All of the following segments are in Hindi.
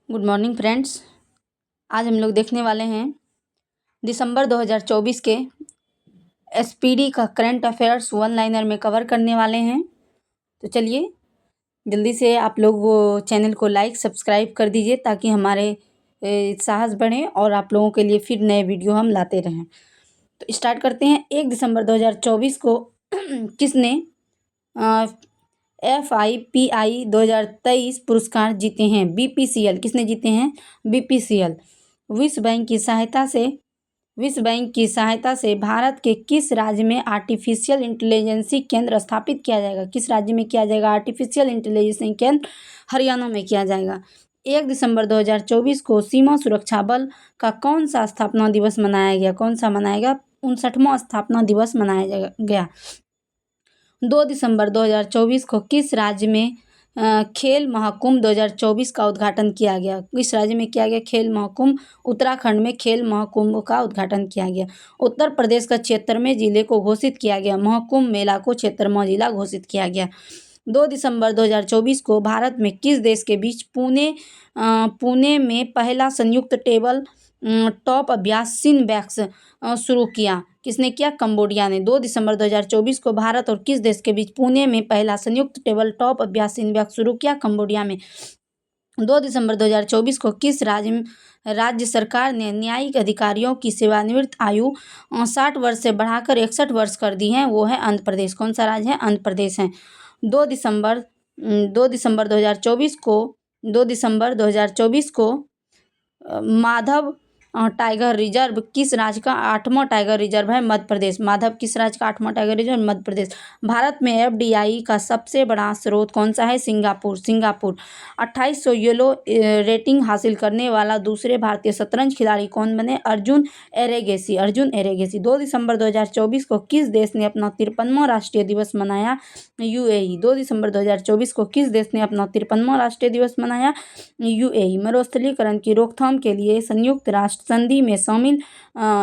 Good morning friends. आज हम लोग देखने वाले हैं दिसंबर 2024 के एसपीडी का करंट अफेयर्स वन लाइनर में कवर करने वाले हैं। तो चलिए जल्दी से आप लोग वो चैनल को लाइक सब्सक्राइब कर दीजिए ताकि हमारे साहस बढ़े और आप लोगों के लिए फिर नए वीडियो हम लाते रहें। तो स्टार्ट करते हैं। 1 दिसंबर 2024 को किसने FIPI 2023 पुरस्कार जीते हैं? BPCL किसने जीते हैं? BPCL। विश्व बैंक की सहायता से भारत के किस राज्य में आर्टिफिशियल इंटेलिजेंसी केंद्र स्थापित किया जाएगा? किस राज्य में किया जाएगा आर्टिफिशियल इंटेलिजेंसी केंद्र? हरियाणा में किया जाएगा। 1 दिसंबर 2024 को सीमा सुरक्षा बल का कौन सा स्थापना दिवस मनाया गया? कौन सा मनाएगा? 59वां स्थापना दिवस मनाया गया। 2 दिसंबर 2024 को किस राज्य में खेल महाकुंभ 2024 का उद्घाटन किया गया? किस राज्य में किया गया खेल महाकुंभ? उत्तराखंड में खेल महाकुंभ का उद्घाटन किया गया। उत्तर प्रदेश का 76वें जिले को घोषित किया गया। महाकुंभ मेला को 76वां जिला घोषित किया गया। 2 दिसंबर 2024 को भारत में किस देश के बीच पुणे में पहला संयुक्त टेबल टॉप अभ्यास सिनबैक्स शुरू किया? किसने किया? कंबोडिया ने। 2 दिसंबर 2024 को भारत और किस देश के बीच पुणे में पहला संयुक्त टेबल टॉप अभ्यास सिनबैक्स शुरू किया? कंबोडिया में। 2 दिसंबर 2024 को किस राज्य सरकार ने न्यायिक अधिकारियों की सेवानिवृत्त आयु 60 वर्ष से बढ़ाकर 61 वर्ष कर दी है? वो है आंध्र प्रदेश। कौन सा राज्य है? आंध्र प्रदेश है। 2 दिसंबर 2024 को माधव टाइगर रिजर्व किस राज्य का 8वां टाइगर रिजर्व है? मध्य प्रदेश। माधव किस राज्य का 8वां टाइगर रिजर्व? मध्य प्रदेश। भारत में FDI का सबसे बड़ा स्रोत कौन सा है? सिंगापुर। 2800 येलो रेटिंग हासिल करने वाला दूसरे भारतीय शतरंज खिलाड़ी कौन बने? अर्जुन एरेगेसी। 2 दिसंबर 2024 को किस देश ने अपना 53वां राष्ट्रीय दिवस मनाया? UAE। 2 दिसंबर 2024 को किस देश ने अपना 53वां राष्ट्रीय दिवस मनाया? UAE। मरुस्थलीकरण की रोकथाम के लिए संयुक्त राष्ट्र संधि में शामिल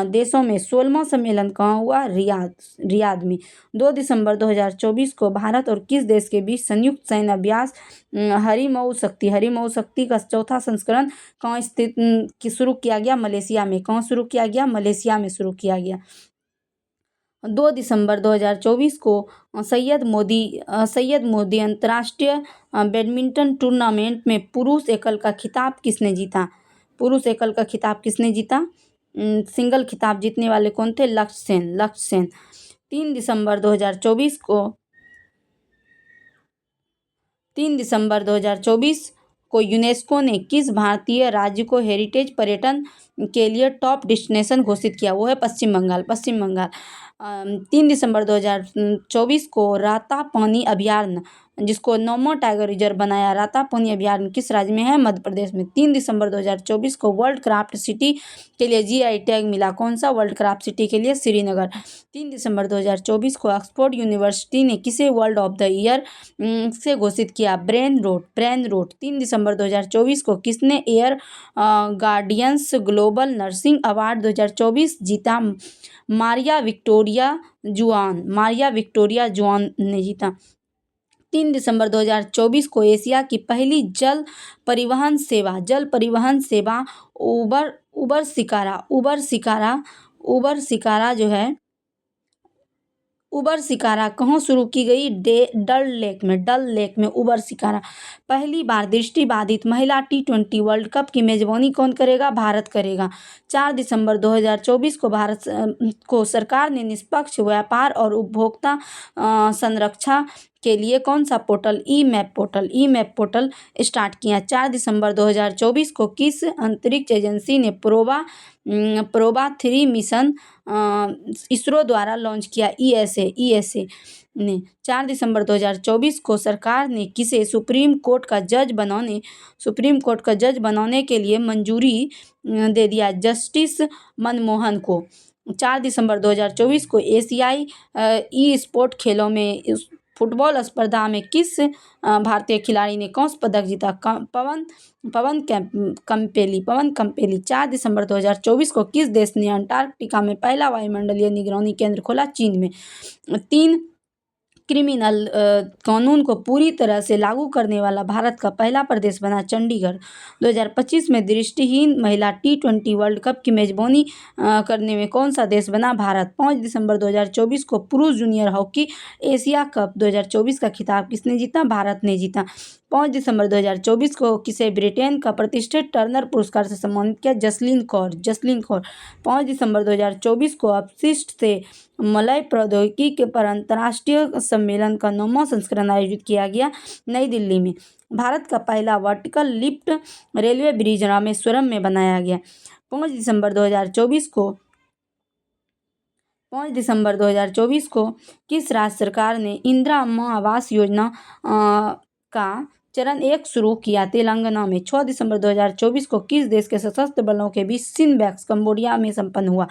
देशों में 16वां सम्मेलन कहाँ हुआ? रियाद में। 2 दिसंबर 2024 को भारत और किस देश के बीच संयुक्त सैन्य अभ्यास हरिमऊ शक्ति का चौथा संस्करण कहाँ स्थित शुरू किया गया? मलेशिया में। कहाँ शुरू किया गया? मलेशिया में शुरू किया गया। 2 दिसंबर 2024 को सैयद मोदी अंतर्राष्ट्रीय बैडमिंटन टूर्नामेंट में पुरुष एकल का खिताब किसने जीता? सिंगल खिताब जीतने वाले कौन थे? लक्ष्य सेन। 3 दिसंबर 2024 को यूनेस्को ने किस भारतीय राज्य को हेरिटेज पर्यटन के लिए टॉप डेस्टिनेशन घोषित किया? वो है पश्चिम बंगाल। 3 दिसंबर 2024 को रातापानी अभयारण्य, जिसको 9वां टाइगर रिजर्व बनाया, रातापानी अभयारण्य किस राज्य में है? मध्य प्रदेश में। 3 दिसंबर 2024 को वर्ल्ड क्राफ्ट सिटी के लिए GI टैग मिला। कौन सा? वर्ल्ड क्राफ्ट सिटी के लिए श्रीनगर। 3 दिसंबर 2024 को ऑक्सफोर्ड यूनिवर्सिटी ने किसे वर्ल्ड ऑफ द ईयर से घोषित किया? Brain rot. 3 दिसंबर 2024 को किसने air guardians global nursing award 2024 जीता? मारिया विक्टोरिया जुआन ने जीता। 3 दिसंबर 2024 को एशिया की पहली जल परिवहन सेवा उबर शिकारा कहाँ शुरू की गई? डल लेक में उबर शिकारा। पहली बार दृष्टिबाधित महिला T20 वर्ल्ड कप की मेजबानी कौन करेगा? भारत करेगा। 4 दिसंबर 2024 को भारत को सरकार ने निष्पक्ष व्यापार और उपभोक्ता संरक्षा के लिए कौन सा पोर्टल? ई मैप पोर्टल स्टार्ट किया। 4 दिसंबर 2024 को किस अंतरिक्ष एजेंसी ने प्रोबा 3 मिशन इसरो द्वारा लॉन्च किया? ESA ने। 4 दिसंबर 2024 को सरकार ने किसे सुप्रीम कोर्ट का जज बनाने के लिए मंजूरी दे दिया? जस्टिस मनमोहन को। 4 दिसंबर 2024 को एशियाई ई स्पोर्ट खेलों में फुटबॉल स्पर्धा में किस भारतीय खिलाड़ी ने कांस्य पदक जीता? पवन कंपेली। 4 दिसंबर 2024 को किस देश ने अंटार्कटिका में पहला वायुमंडलीय निगरानी केंद्र खोला? चीन में। 3 क्रिमिनल कानून को पूरी तरह से लागू करने वाला भारत का पहला प्रदेश बना चंडीगढ़। 2025 में दृष्टिहीन महिला T20 वर्ल्ड कप की मेजबानी करने में कौन सा देश बना? भारत। 5 दिसंबर 2024 को पुरुष जूनियर हॉकी एशिया कप 2024 का खिताब किसने जीता? भारत ने जीता। 5 दिसंबर 2024 को किसे ब्रिटेन का प्रतिष्ठित टर्नर पुरस्कार से सम्मानित किया? जसलीन कौर। 5 दिसंबर 2024 को अपशिष्ट से मलय प्रौद्योगिकी पर अंतर्राष्ट्रीय सम्मेलन का 9वां संस्करण आयोजित किया गया नई दिल्ली में। भारत का पहला vertical lift railway bridge Rameswaram में बनाया गया। 5 दिसंबर 2024 को किस राज्य सरकार ने इंदिरा अम्मा आवास योजना का चरण 1 शुरू किया? तेलंगाना में। 6 दिसंबर 2024 को किस देश के सशस्त्र बलों के बीच सिनबैक्स कंबोडिया में संपन्न हुआ?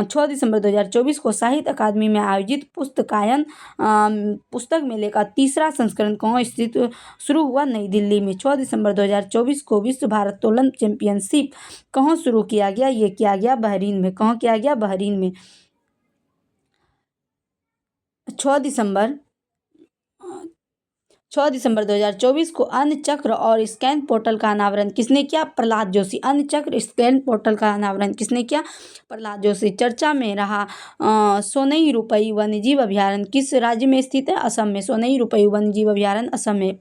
6 दिसंबर 2024 को साहित्य अकादमी में आयोजित पुस्तक मेले का 3रा संस्करण कहाँ स्थित शुरू हुआ? नई दिल्ली में। 6 दिसंबर 2024 को विश्व भारोत्तोलन चैंपियनशिप कहाँ शुरू किया गया? ये किया गया बहरीन में। कहाँ किया गया? बहरीन में। 6 दिसंबर 2024 को अन्न चक्र और स्कैन पोर्टल का अनावरण किसने किया? प्रहलाद जोशी। अन्न चक्र स्कैन पोर्टल का अनावरण किसने किया? प्रहलाद जोशी। चर्चा में रहा सोनई रुपई वन्यजीव अभयारण्य किस राज्य में स्थित है? असम में। सोनई रुपई वन्यजीव अभयारण्य असम में।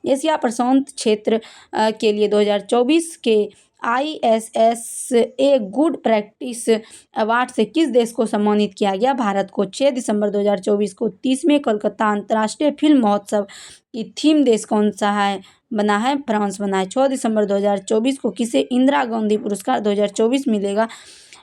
एशिया प्रशांत क्षेत्र के लिए 2024 के ISSA गुड प्रैक्टिस अवार्ड से किस देश को सम्मानित किया गया? भारत को। 6 दिसंबर 2024 को 30वें कोलकाता अंतर्राष्ट्रीय फिल्म महोत्सव की थीम देश कौन सा है? बना है? फ्रांस बना है। 6 दिसंबर 2024 को किसे इंदिरा गांधी पुरस्कार 2024 मिलेगा?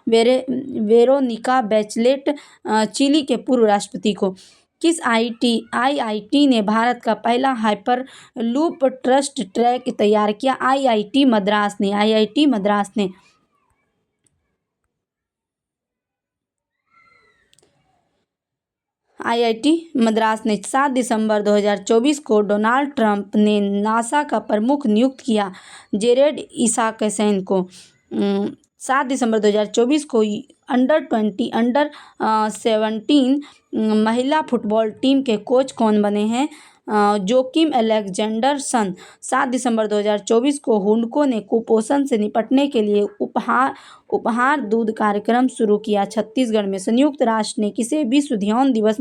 वेरोनिका बेचलेट चिली के पूर्व राष्ट्रपति को। किस IIT ने भारत का पहला हाइपर लूप ट्रस्ट ट्रैक तैयार किया? IIT मद्रास ने। IIT मद्रास ने। 7 दिसंबर 2024 को डोनाल्ड ट्रंप ने नासा का प्रमुख नियुक्त किया जेरेड इसाकसेन को। 7 दिसंबर 2024 को अंडर-20 अंडर-17 महिला फुटबॉल टीम के कोच कौन बने हैं? जोकिम एलेक्जेंडरसन। 7 दिसंबर 2024 को हुडको ने कुपोषण से निपटने के लिए उपहार दूध कार्यक्रम शुरू किया छत्तीसगढ़ में। संयुक्त राष्ट्र ने किसे विश्व ध्यान दिवस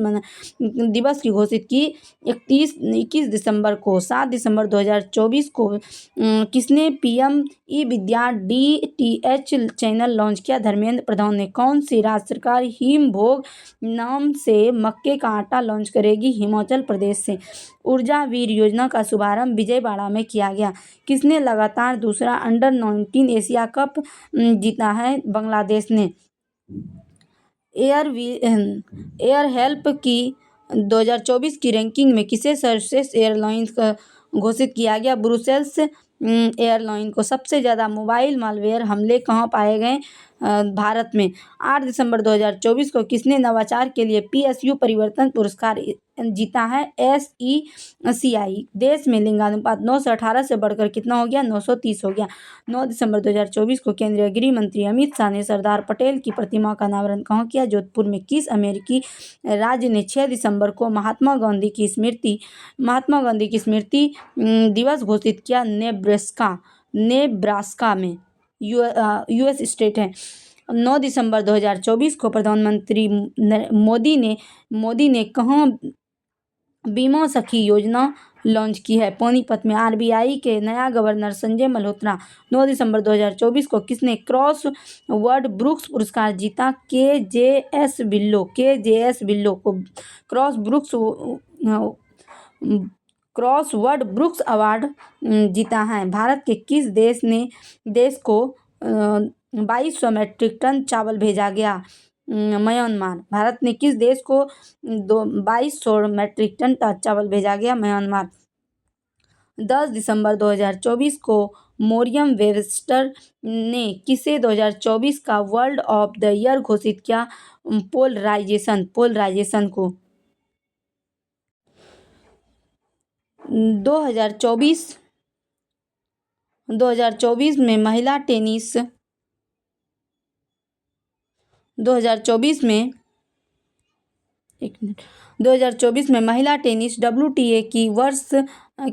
की घोषित की? 21 दिसंबर को। 7 दिसंबर 2024 को किसने PM ई-विद्या DTH चैनल लॉन्च किया? धर्मेंद्र प्रधान ने। कौन सी राज्य सरकार हिम भोग नाम से मक्के का आटा लॉन्च करेगी? हिमाचल प्रदेश से। ऊर्जा वीर योजना का शुभारंभ विजयवाड़ा में किया गया। किसने लगातार दूसरा अंडर-19 एशिया कप जीता है? बांग्लादेश ने। एयर हेल्प की 2024 की रैंकिंग में किसे सर्वश्रेष्ठ एयरलाइंस घोषित किया गया? ब्रुसेल्स एयरलाइन को। सबसे ज़्यादा मोबाइल मालवेयर हमले कहाँ पाए गए? भारत में। 8 दिसंबर 2024 को किसने नवाचार के लिए PSU परिवर्तन पुरस्कार जीता है? SECI। देश में लिंगानुपात 9 से 18 से बढ़कर कितना हो गया? 930 हो गया। 9 दिसंबर 2024 को केंद्रीय गृह मंत्री अमित शाह ने सरदार पटेल की प्रतिमा का अनावरण कहाँ किया? जोधपुर में। किस अमेरिकी राज्य ने 6 दिसंबर को महात्मा गांधी की स्मृति दिवस घोषित किया? नेब्रास्का में। US स्टेट है। 9 दिसंबर 2024 को प्रधानमंत्री मोदी ने कहाँ बीमा सखी योजना लॉन्च की है? पानीपत में। RBI के नया गवर्नर संजय मल्होत्रा। 9 दिसंबर 2024 को किसने क्रॉस वर्ड ब्रुक्स पुरस्कार जीता? KJS बिल्लो को क्रॉस वर्ड ब्रुक्स अवार्ड जीता है। भारत के किस देश को 2200 मैट्रिक टन चावल भेजा गया? म्यांमार। भारत ने किस देश को 2200 मैट्रिक टन चावल भेजा गया? म्यांमार। 10 दिसंबर 2024 को मोरियम वेबस्टर ने किसे 2024 का वर्ल्ड ऑफ द ईयर घोषित किया? पोलराइजेशन को। 2024 में महिला टेनिस 2024 2024 में महिला टेनिस WTA की वर्ष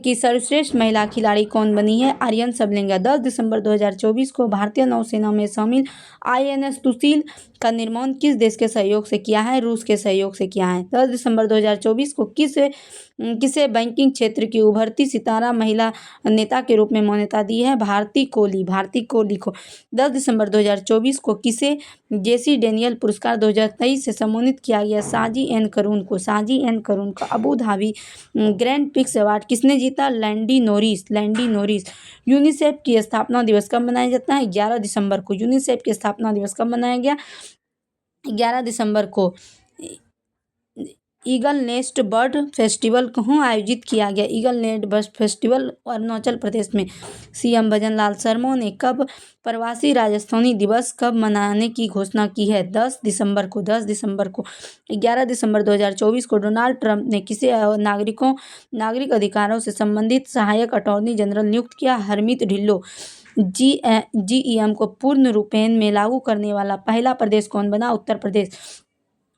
की सर्वश्रेष्ठ महिला खिलाड़ी कौन बनी है? आर्यन सबलिंगा। 10 दिसंबर 2024 को भारतीय नौसेना में शामिल INS सुशील का निर्माण किस देश के सहयोग से किया है? रूस के सहयोग से किया है। 10 दिसंबर 2024 को किसे बैंकिंग क्षेत्र की उभरती सितारा महिला नेता के रूप में मान्यता दी है? भारती कोहली को। 10 दिसंबर 2024 को किसे जेसी डेनियल पुरस्कार 2023 से सम्मानित किया गया? साजी एन करून को। Abu Dhabi grand prix award किसने जीता? लैंडी नोरिस। यूनिसेफ की स्थापना दिवस कब मनाया जाता है? 11 दिसंबर को। यूनिसेफ की स्थापना दिवस कब मनाया गया? 11 दिसंबर को। ईगल नेस्ट बर्ड फेस्टिवल कहाँ आयोजित किया गया? Eagle Nest bird festival Arunachal Pradesh में। CM भजनलाल शर्मा ने कब प्रवासी राजस्थानी दिवस कब मनाने की घोषणा की है? 10 दिसंबर को। 11 दिसंबर 2024 को डोनाल्ड ट्रंप ने किसे नागरिक अधिकारों से संबंधित सहायक अटॉर्नी जनरल नियुक्त किया? हरमीत ढिल्लो। GEM को पूर्ण रूपेण में लागू करने वाला पहला प्रदेश कौन बना? उत्तर प्रदेश।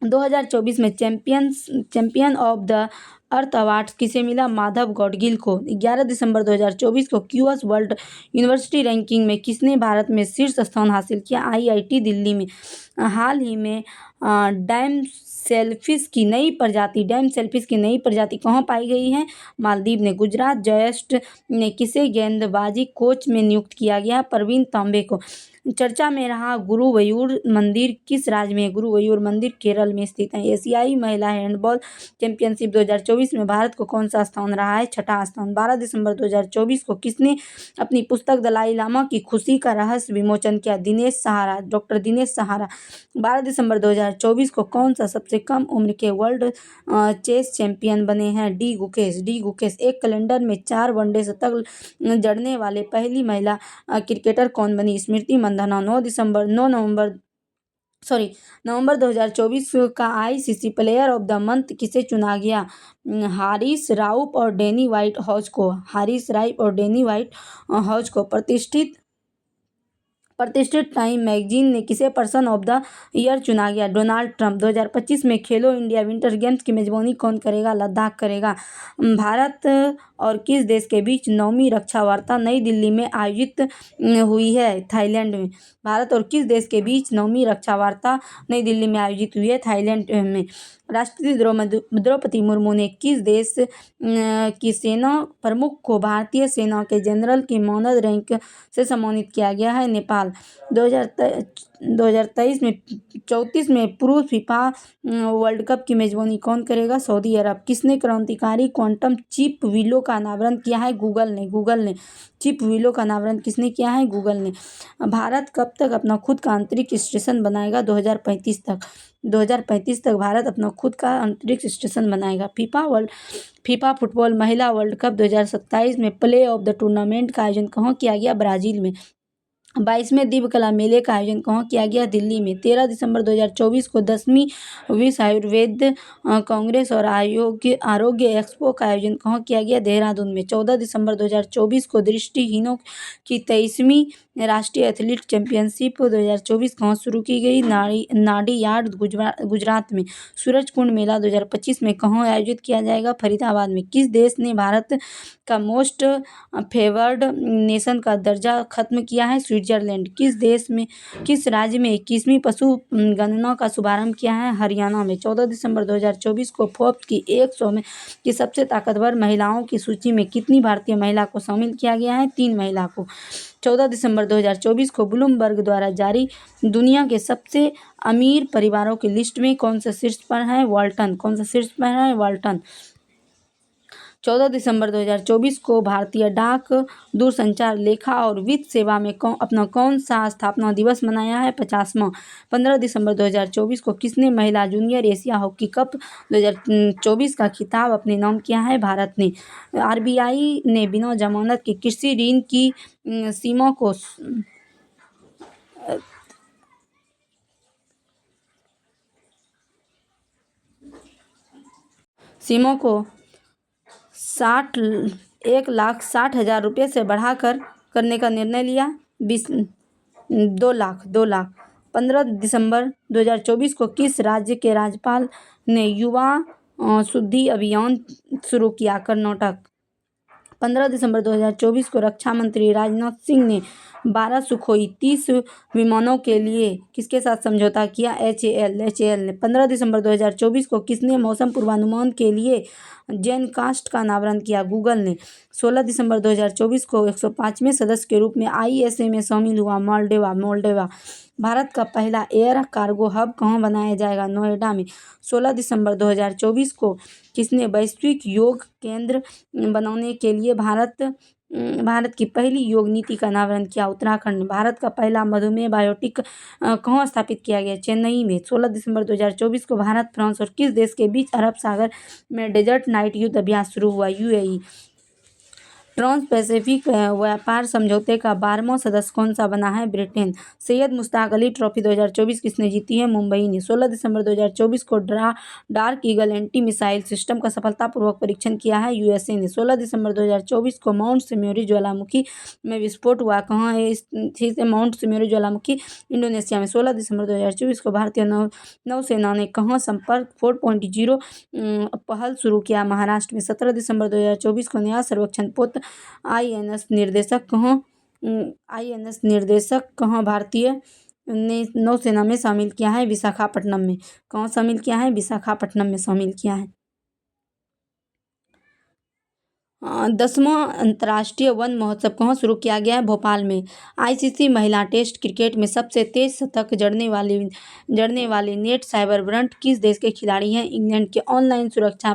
2024 में champion of the earth award किसे मिला? माधव गौडगिल को। 11 दिसंबर 2024 को क्यूएस वर्ल्ड यूनिवर्सिटी रैंकिंग में किसने भारत में शीर्ष स्थान हासिल किया? IIT दिल्ली में। हाल ही में डैम सेलफिश की नई प्रजाति कहाँ पाई गई है? मालदीव ने। गुजरात जॉयस्ट ने किसे गेंदबाजी कोच में नियुक्त किया गया? प्रवीण तांबे को। चर्चा में रहा गुरुवयूर मंदिर किस राज्य में? गुरुवयूर मंदिर केरल में स्थित है। एशियाई महिला हैंडबॉल चैंपियनशिप 2024 में भारत को कौन सा स्थान रहा है? छठा स्थान। 12 दिसंबर 2024 को किसने अपनी पुस्तक दलाई लामा की खुशी का रहस्य विमोचन किया? डॉक्टर दिनेश सहारा। 12 दिसंबर 2024 को कौन सा सबसे कम उम्र के वर्ल्ड चेस चैंपियन बने हैं? डी गुकेश। एक कैलेंडर में 4 वनडे शतक जड़ने वाले पहली महिला क्रिकेटर कौन बनी? स्मृति मंधाना। नवंबर 2024 का ICC player of the month किसे चुना गया? हारिस राउफ और डैनी व्हाइट हाउस को। प्रतिष्ठित टाइम मैगजीन ने किसे पर्सन ऑफ द ईयर चुना गया? Donald Trump. 2025 में खेलो इंडिया विंटर गेम्स की मेजबानी कौन करेगा? लद्दाख करेगा। भारत और किस देश के बीच 9वीं रक्षा वार्ता नई दिल्ली में आयोजित हुई है? थाईलैंड में। भारत और किस देश के बीच 9वीं रक्षा वार्ता नई दिल्ली में आयोजित हुई है? थाईलैंड में। राष्ट्रपति द्रौपदी मुर्मू ने किस देश की सेना प्रमुख को भारतीय सेना के जनरल की मानद रैंक से सम्मानित किया गया है? नेपाल। 2023 में 34 में पुरुष फीफा वर्ल्ड कप की मेजबानी कौन करेगा? सऊदी अरब। किसने क्रांतिकारी क्वांटम चिप विलो का अनावरण किया है? गूगल ने। चिप विलो का अनावरण किसने किया है? गूगल ने। भारत कब तक अपना खुद का अंतरिक्ष स्टेशन बनाएगा? 2035 तक भारत अपना खुद का अंतरिक्ष स्टेशन बनाएगा। फीफा फुटबॉल महिला वर्ल्ड कप 2027 में प्ले ऑफ द टूर्नामेंट का आयोजन कहाँ किया गया? ब्राजील में। 22वें दिव्य कला मेले का आयोजन कहाँ किया गया? दिल्ली में। 13 दिसंबर 2024 को 10वीं विश्व आयुर्वेद कांग्रेस और आरोग्य एक्सपो का आयोजन कहाँ किया गया? देहरादून में। 14 दिसंबर 2024 को दृष्टिहीनों की 23वीं राष्ट्रीय एथलीट चैंपियनशिप 2024 कहाँ शुरू की गई? नाडी यार्ड गुजरात में। सूरज कुंड मेला 2025 में कहाँ आयोजित किया जाएगा? फरीदाबाद में। किस देश ने भारत का मोस्ट फेवर्ड नेशन का दर्जा खत्म किया है? स्विट्जरलैंड। किस राज्य में 21वीं पशु गणना का शुभारंभ किया है? हरियाणा में। 14 दिसंबर 2024 को फोर्ब्स की 100 में की सबसे ताकतवर महिलाओं की सूची में कितनी भारतीय महिला को शामिल किया गया है? 3 महिला को। 14 दिसंबर 2024 को ब्लूमबर्ग द्वारा जारी दुनिया के सबसे अमीर परिवारों की लिस्ट में कौन सा शीर्ष पर है? वाल्टन। 14 दिसंबर 2024 को भारतीय डाक दूरसंचार लेखा और वित्त सेवा में अपना कौन सा स्थापना दिवस मनाया है? 50वां। 15 दिसंबर 2024 को किसने महिला जूनियर एशिया हॉकी कप 2024 का खिताब अपने नाम किया है? भारत ने। RBI ने बिना जमानत के कृषि ऋण की सीमा को 1,60,000 रुपये से बढ़ाकर करने का निर्णय लिया। 2 लाख। 15 दिसंबर 2024 को किस राज्य के राज्यपाल ने युवा शुद्धि अभियान शुरू किया। कर्नाटक 15 दिसंबर 2024 को रक्षा मंत्री राजनाथ सिंह ने 12 सुखोई 30 विमानों के लिए किसके साथ समझौता किया? एचएएल ने। 15 दिसंबर 2024 को किसने मौसम पूर्वानुमान के लिए जेनकास्ट का अनावरण किया? गूगल ने। 16 दिसंबर 2024 को 105वें सदस्य के रूप में आईएसए में शामिल हुआ मोल्डोवा। भारत का पहला एयर कार्गो हब कहाँ बनाया जाएगा? नोएडा में। 16 दिसंबर 2024 को किसने वैश्विक योग केंद्र बनाने के लिए भारत की पहली योग नीति का अनावरण किया? उत्तराखंड। भारत का पहला मधुमेह बायोटिक कहाँ स्थापित किया गया? चेन्नई में। 16 दिसंबर 2024 को भारत, फ्रांस और किस देश के बीच अरब सागर में डेजर्ट नाइट युद्ध अभ्यास शुरू हुआ? यूएई। ट्रांस पैसिफिक व्यापार समझौते का 12वां सदस्य कौन सा बना है? ब्रिटेन। सैयद मुश्ताक अली ट्रॉफी 2024 किसने जीती है? मुंबई ने। 16 दिसंबर 2024 को dark eagle anti missile system का सफलतापूर्वक परीक्षण किया है? यूएसए ने। 16 दिसंबर 2024 को माउंट सिम्योरी ज्वालामुखी में विस्फोट हुआ। कहाँ है स्थित माउंट सिम्योरी ज्वालामुखी? इंडोनेशिया में। 16 दिसंबर 2024 को भारतीय नौसेना ने कहाँ संपर्क 4.0 पहल शुरू किया? महाराष्ट्र में। 17 दिसंबर 2024 को नया सर्वेक्षण पोत आईएनएस निर्देशक कहाँ भारतीय नौसेना में शामिल किया है? विशाखापट्टनम में। कहाँ शामिल किया है? विशाखापट्टनम में शामिल किया है। 10वां अंतर्राष्ट्रीय वन महोत्सव कहाँ शुरू किया गया है? भोपाल में। आईसीसी महिला टेस्ट क्रिकेट में सबसे तेज शतक जड़ने वाली नेट साइबरब्रंट किस देश के खिलाड़ी हैं? इंग्लैंड के। ऑनलाइन सुरक्षा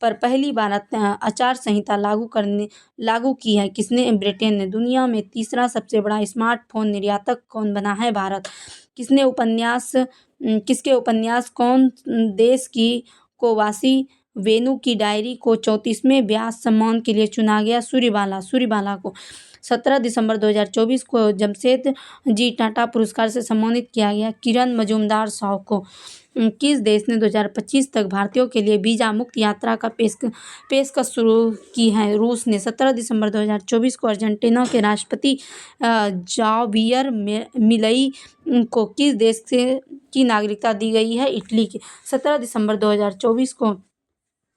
पर पहली बार आचार संहिता लागू की है किसने? ब्रिटेन ने। दुनिया में तीसरा सबसे बड़ा स्मार्टफोन निर्यातक कौन बना है? भारत। किसके उपन्यास कौन देश की कोवासी वेनु की डायरी को 34वें व्यास सम्मान के लिए चुना गया? सूरीबाला को। 17 दिसंबर 2024 को जमशेदजी टाटा पुरस्कार से सम्मानित किया गया। किरण मजूमदार शाह को। किस देश ने 2025 तक भारतीयों के लिए वीजा मुक्त यात्रा का पेशकश शुरू की है? रूस ने। 17 दिसंबर 2024 को अर्जेंटीना के राष्ट्रपति जावियर मिलई को किस देश की नागरिकता दी गई है? इटली की। 17 दिसंबर 2024 को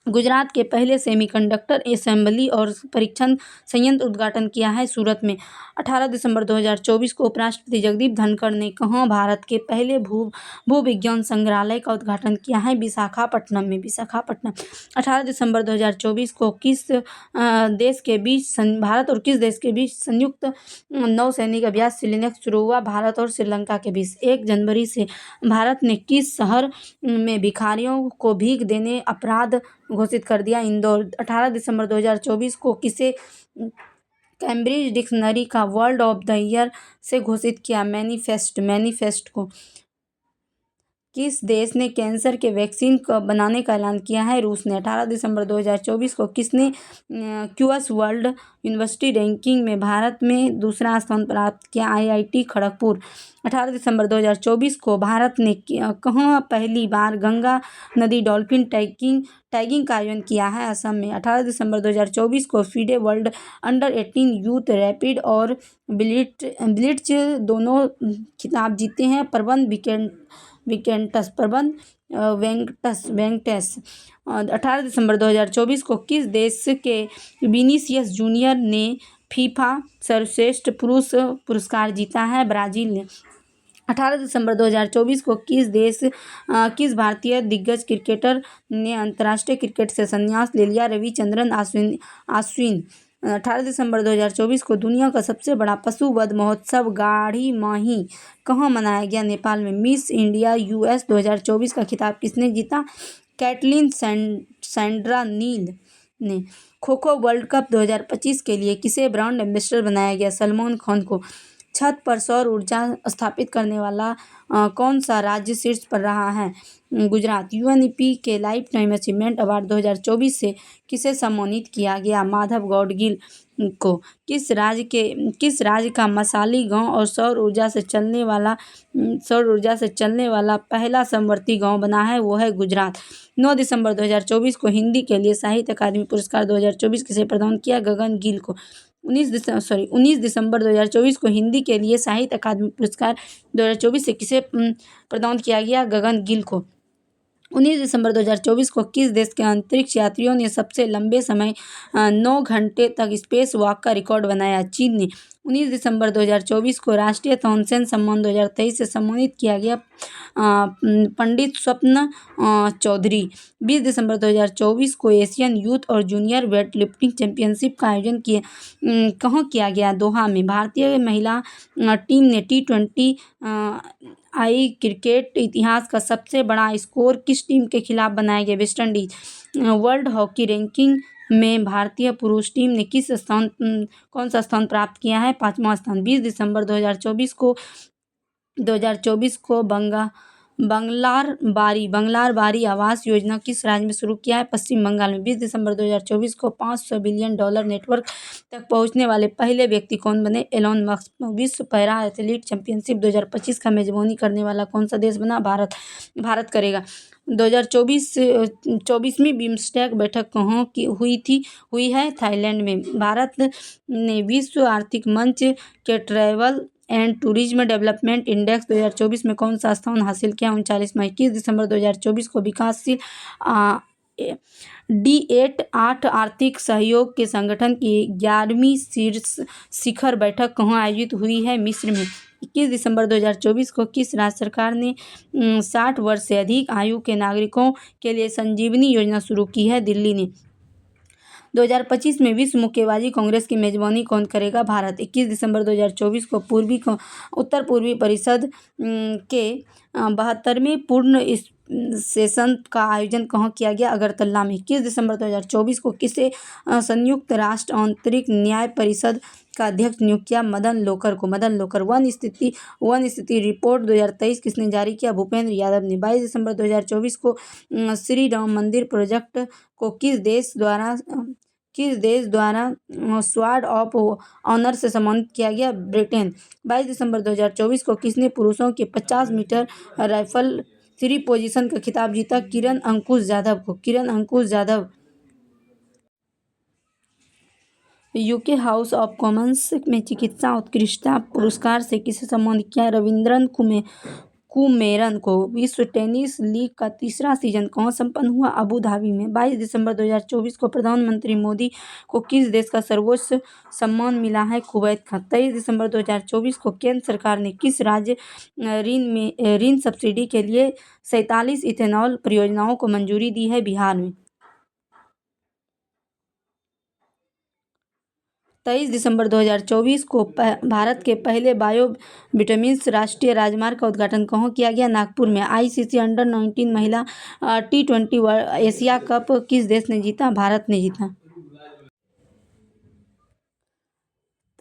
गुजरात के पहले सेमीकंडक्टर असेंबली और परीक्षण संयंत्र उद्घाटन किया है? सूरत में। 18 दिसंबर 2024 को उपराष्ट्रपति जगदीप धनखड़ ने कहाँ भारत के पहले भूविज्ञान संग्रहालय का उद्घाटन किया है? विशाखापट्टनम में। 18 दिसंबर 2024 को भारत और किस देश के बीच संयुक्त नौसैनिक अभ्यास शिलान्यास शुरू हुआ? भारत और श्रीलंका के बीच। 1 जनवरी से भारत ने किस शहर में भिखारियों को भीख देने अपराध घोषित कर दिया? इंदौर। 18 दिसंबर 2024 को किसे कैम्ब्रिज डिक्शनरी का वर्ड ऑफ द ईयर से घोषित किया? मैनिफेस्ट को। किस देश ने कैंसर के वैक्सीन बनाने का ऐलान किया है? रूस ने। 18 दिसंबर 2024 को किसने क्यूएस वर्ल्ड यूनिवर्सिटी रैंकिंग में भारत में दूसरा स्थान प्राप्त किया? आईआईटी खड़गपुर। 18 दिसंबर 2024 को भारत ने कहाँ पहली बार गंगा नदी डॉल्फिन टैगिंग का आयोजन किया है? असम में। 18 दिसंबर 2024 को फीडे वर्ल्ड अंडर-18 यूथ रैपिड और ब्लिट्ज दोनों खिताब जीते हैं वेंकटेस। 18 दिसंबर 2024 को किस देश के विनीसियस जूनियर ने फीफा सर्वश्रेष्ठ पुरुष पुरस्कार जीता है? ब्राजील ने। 18 दिसंबर 2024 को किस भारतीय दिग्गज क्रिकेटर ने अंतर्राष्ट्रीय क्रिकेट से संन्यास ले लिया? रविचंद्रन अश्विन। 18 दिसंबर 2024 को दुनिया का सबसे बड़ा पशु वध महोत्सव गाढ़ी माही कहाँ मनाया गया? नेपाल में। मिस इंडिया यूएस 2024 का खिताब किसने जीता? कैटलिन सैंड्रा नील ने। खो खो वर्ल्ड कप 2025 के लिए किसे ब्रांड एम्बेसडर बनाया गया? सलमान खान को। छत पर सौर ऊर्जा स्थापित करने वाला कौन सा राज्य शीर्ष पर रहा है? गुजरात। यूएनईपी के लाइफ टाइम अचीवमेंट अवार्ड 2024 से किसे सम्मानित किया गया? माधव गौडगिल को। किस राज्य का मसाली गांव और सौर ऊर्जा से चलने वाला पहला समवर्ती गांव बना है? वो है गुजरात। 9 दिसंबर 2024 को हिंदी के लिए साहित्य अकादमी पुरस्कार 2024 किसे प्रदान किया? गगन गिल को। 19 दिसंबर 2024 को हिंदी के लिए साहित्य अकादमी पुरस्कार 2024 से किसे प्रदान किया गया? गगन गिल को। 19 दिसंबर 2024 को किस देश के अंतरिक्ष यात्रियों ने सबसे लंबे समय 9 घंटे तक स्पेस वॉक का रिकॉर्ड बनाया? चीन ने। 19 दिसंबर 2024 को राष्ट्रीय तानसेन सम्मान 2023 से सम्मानित किया गया पंडित स्वप्न चौधरी। 20 दिसंबर 2024 को एशियन यूथ और जूनियर वेट लिफ्टिंग चैंपियनशिप का आयोजन कहाँ किया गया? दोहा में। भारतीय महिला टीम ने T20 आई क्रिकेट इतिहास का सबसे बड़ा स्कोर किस टीम के खिलाफ बनाया गया? वेस्टइंडीज। वर्ल्ड हॉकी रैंकिंग में भारतीय पुरुष टीम ने कौन सा स्थान प्राप्त किया है? 5वां स्थान। 20 दिसंबर 2024 को बंगलार बारी आवास योजना किस राज्य में शुरू किया है? पश्चिम बंगाल में। 20 दिसंबर 2024 को $500 बिलियन नेटवर्क तक पहुंचने वाले पहले व्यक्ति कौन बने? Elon Musk. विश्व पैरा एथलीट चैंपियनशिप 2025 का मेजबानी करने वाला कौन सा देश बना? भारत करेगा। 2024वीं बिम्स्टेक बैठक कहाँ की हुई है? थाईलैंड में। भारत ने विश्व आर्थिक मंच के travel and tourism development index 2024 में कौन सा स्थान हासिल किया? 39वां। 21 दिसंबर 2024 को विकासशील D8 आर्थिक सहयोग के संगठन की 11वीं शीर्ष शिखर बैठक कहाँ आयोजित हुई है? मिस्र में। 21 दिसंबर 2024 को किस राज्य सरकार ने 60 वर्ष से अधिक आयु के नागरिकों के लिए संजीवनी योजना शुरू की है? दिल्ली ने। 2025 में विश्व मुक्केबाजी कांग्रेस की मेजबानी कौन करेगा? भारत। 21 दिसंबर 2024 को उत्तर पूर्वी परिषद के 72वें पूर्ण सेशन का आयोजन कहाँ किया गया? अगरतला में। 21 दिसंबर 2024 को किसे संयुक्त राष्ट्र आंतरिक न्याय परिषद का अध्यक्ष नियुक्त किया? मदन लोकर को। वन स्थिति रिपोर्ट 2023 किसने जारी किया? भूपेंद्र यादव ने। 22 दिसंबर 2024 को श्री राम मंदिर प्रोजेक्ट को किस देश द्वारा स्वॉर्ड ऑफ ऑनर से सम्मानित किया गया? ब्रिटेन। 22 दिसंबर 2024 को किसने पुरुषों के 50 मीटर राइफल 3 पोजीशन का खिताब जीता? Kiran Ankush Jadhav. UK House of Commons में चिकित्सा उत्कृष्टता पुरस्कार से किसे सम्मानित किया? रविंद्रन कुमेरन को। विश्व टेनिस लीग का तीसरा सीजन कहाँ संपन्न हुआ? अबू धाबी में। 22 दिसंबर 2024 को प्रधानमंत्री मोदी को किस देश का सर्वोच्च सम्मान मिला है? कुवैत का। 23 दिसंबर 2024 को केंद्र सरकार ने किस राज्य ऋण सब्सिडी के लिए 47 इथेनॉल परियोजनाओं को मंजूरी दी है? बिहार में। 23 दिसंबर 2024 को भारत के पहले बायो विटामिन्स राष्ट्रीय राजमार्ग का उद्घाटन कहाँ किया गया? नागपुर में। ICC अंडर-19 महिला T20 एशिया कप किस देश ने जीता? भारत ने जीता।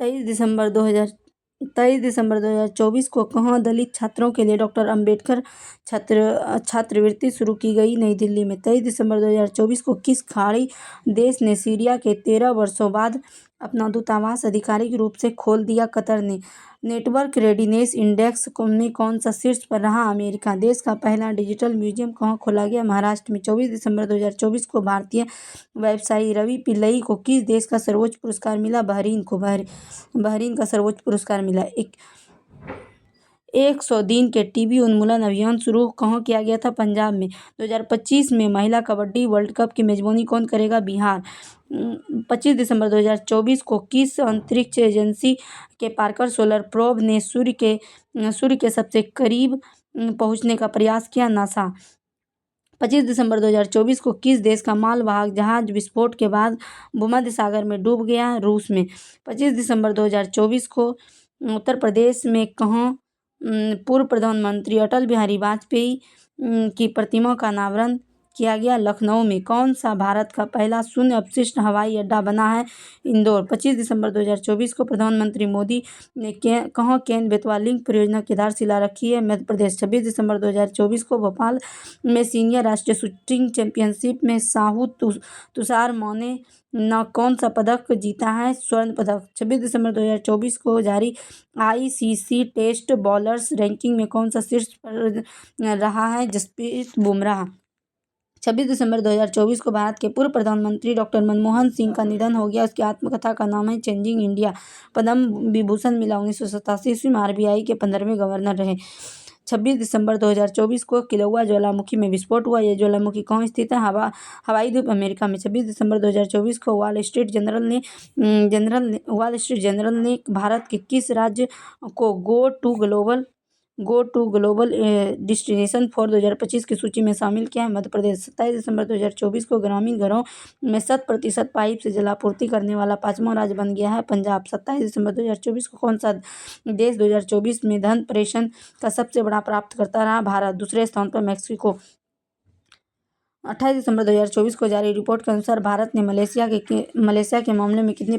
23 दिसंबर 2024 को कहाँ दलित छात्रों के लिए डॉक्टर अंबेडकर छात्रवृत्ति शुरू की गई? नई दिल्ली में। 23 दिसंबर 2024 को किस खाड़ी देश ने सीरिया के 13 वर्षों बाद अपना दूतावास आधिकारिक रूप से खोल दिया? कतर ने। नेटवर्क रेडीनेस इंडेक्स में कौन सा शीर्ष पर रहा? अमेरिका। देश का पहला डिजिटल म्यूजियम कहाँ खोला गया? महाराष्ट्र में। 24 दिसंबर 2024 को भारतीय व्यवसायी रवि पिल्लई को किस देश का सर्वोच्च पुरस्कार मिला? बहरीन को। बहरीन का सर्वोच्च पुरस्कार मिला। 100 दिन के टीबी उन्मूलन अभियान शुरू कहाँ किया गया था? पंजाब में। 2025 में महिला कबड्डी वर्ल्ड कप की मेजबानी कौन करेगा? बिहार। 25 दिसंबर 2024 को किस अंतरिक्ष एजेंसी के पार्कर सोलर प्रोब ने सूर्य के सबसे करीब पहुंचने का प्रयास किया? नासा। 25 दिसंबर 2024 को किस देश का मालवाहक जहाज विस्फोट के बाद भूमध्य सागर में डूब गया? रूस में। 25 दिसंबर 2024 को उत्तर प्रदेश में कहाँ पूर्व प्रधानमंत्री अटल बिहारी वाजपेयी की प्रतिमा का अनावरण किया गया? लखनऊ में। कौन सा भारत का पहला शून्य अपशिष्ट हवाई अड्डा बना है? इंदौर। 25 दिसंबर 2024 को प्रधानमंत्री मोदी ने कहाँ केन बेतवा लिंक परियोजना की आधारशिला रखी है? मध्य प्रदेश। 26 दिसंबर 2024 को भोपाल में सीनियर राष्ट्रीय शूटिंग चैंपियनशिप में साहू तुषार मौने ने कौन सा पदक जीता है? स्वर्ण पदक। 26 दिसंबर 2024 को जारी ICC टेस्ट बॉलर्स रैंकिंग में कौन सा शीर्ष पर रहा है? जसप्रीत बुमराह। 26 दिसंबर 2024 को भारत के पूर्व प्रधानमंत्री डॉक्टर मनमोहन सिंह का निधन हो गया। उसकी आत्मकथा का नाम है चेंजिंग इंडिया। पद्म विभूषण मिला। 1987 में RBI के 15वें गवर्नर रहे। 26 दिसंबर 2024 को किलौआ ज्वालामुखी में विस्फोट हुआ। यह ज्वालामुखी कहाँ स्थित है? हवाई द्वीप अमेरिका में। 26 दिसंबर 2024 को वॉल स्ट्रीट जर्नल ने भारत के किस राज्य को go to global destination for 2025 की सूची में शामिल किया है? मध्य प्रदेश। 27 दिसंबर 2024 को ग्रामीण घरों में 100% पाइप से जलापूर्ति करने वाला 5वां राज्य बन गया है पंजाब। 27 दिसंबर 2024 को कौन सा देश 2024 में धन प्रेषण का सबसे बड़ा प्राप्तकर्ता रहा? भारत। दूसरे स्थान पर मैक्सिको। 28 दिसंबर 2024 को जारी रिपोर्ट के अनुसार भारत ने मलेरिया के मामले में कितने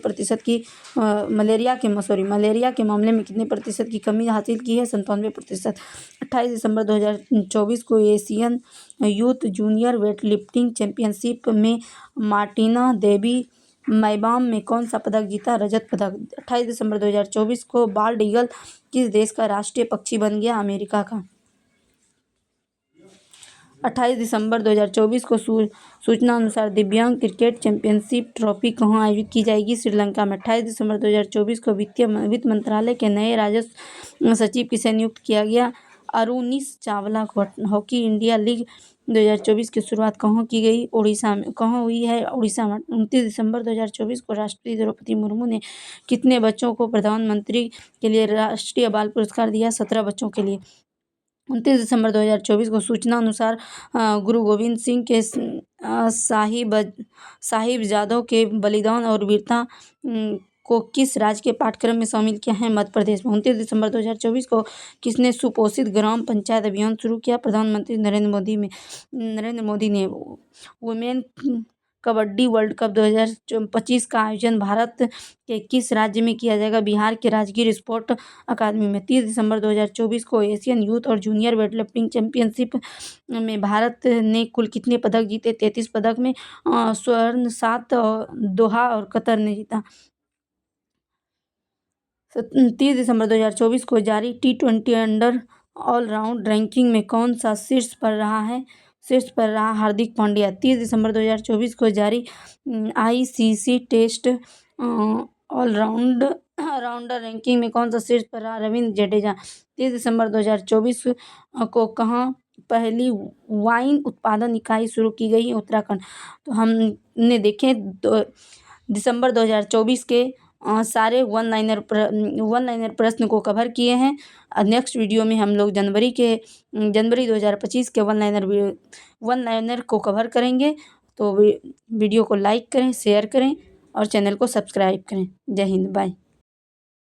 प्रतिशत की कमी हासिल की है? 97%। 28 दिसंबर 2024 को Asian youth junior weightlifting championship में मार्टिना देवी मैबाम में कौन सा पदक जीता? रजत पदक। 28 दिसंबर 2024 को बाल्ड ईगल किस देश का राष्ट्रीय पक्षी बन गया? अमेरिका का। 28 दिसंबर 2024 को सूचना अनुसार दिव्यांग क्रिकेट चैंपियनशिप ट्रॉफी कहाँ आयोजित की जाएगी? श्रीलंका में। 28 दिसंबर 2024 को वित्त मंत्रालय के नए राजस्व सचिव किसे नियुक्त किया गया? अरुणीश चावला को। हॉकी इंडिया लीग 2024 की शुरुआत कहाँ की गई? उड़ीसा में। कहाँ हुई है? उड़ीसा में। 29 दिसंबर 2024 को राष्ट्रपति द्रौपदी मुर्मू ने कितने बच्चों को प्रधानमंत्री के लिए राष्ट्रीय बाल पुरस्कार दिया? 17 बच्चों के लिए। 29 दिसंबर 2024 को सूचना अनुसार गुरु गोविंद सिंह के साहिबजादों के बलिदान और वीरता को किस राज्य के पाठ्यक्रम में शामिल किया है? मध्य प्रदेश में। 29 दिसंबर 2024 को किसने सुपोषित ग्राम पंचायत अभियान शुरू किया? प्रधानमंत्री नरेंद्र मोदी ने। वुमेन कबड्डी वर्ल्ड कप 2025 का आयोजन भारत के किस राज्य में किया जाएगा? बिहार के राजगीर स्पोर्ट अकादमी में। 30 दिसंबर 2024 को एशियन यूथ और जूनियर वेटलिफ्टिंग चैंपियनशिप में भारत ने कुल कितने पदक जीते? 33 पदक में स्वर्ण 7 दोहा और कतर ने जीता। 30 दिसंबर 2024 को जारी T20 अंडर ऑलराउंड रैंकिंग में कौन सा शीर्ष पर रहा? हार्दिक पांड्या। 30 दिसंबर 2024 को जारी ICC टेस्ट ऑलराउंडर रैंकिंग में कौन सा शीर्ष पर रहा? रविंद्र जडेजा। 30 दिसंबर 2024 को कहाँ पहली वाइन उत्पादन इकाई शुरू की गई? उत्तराखंड। तो हमने देखे दिसंबर 2024 के सारे वन लाइनर प्रश्न को कवर किए हैं। नेक्स्ट वीडियो में हम लोग जनवरी 2025 के वन लाइनर को कवर करेंगे। तो वीडियो को लाइक करें, शेयर करें और चैनल को सब्सक्राइब करें। जय हिंद। बाय।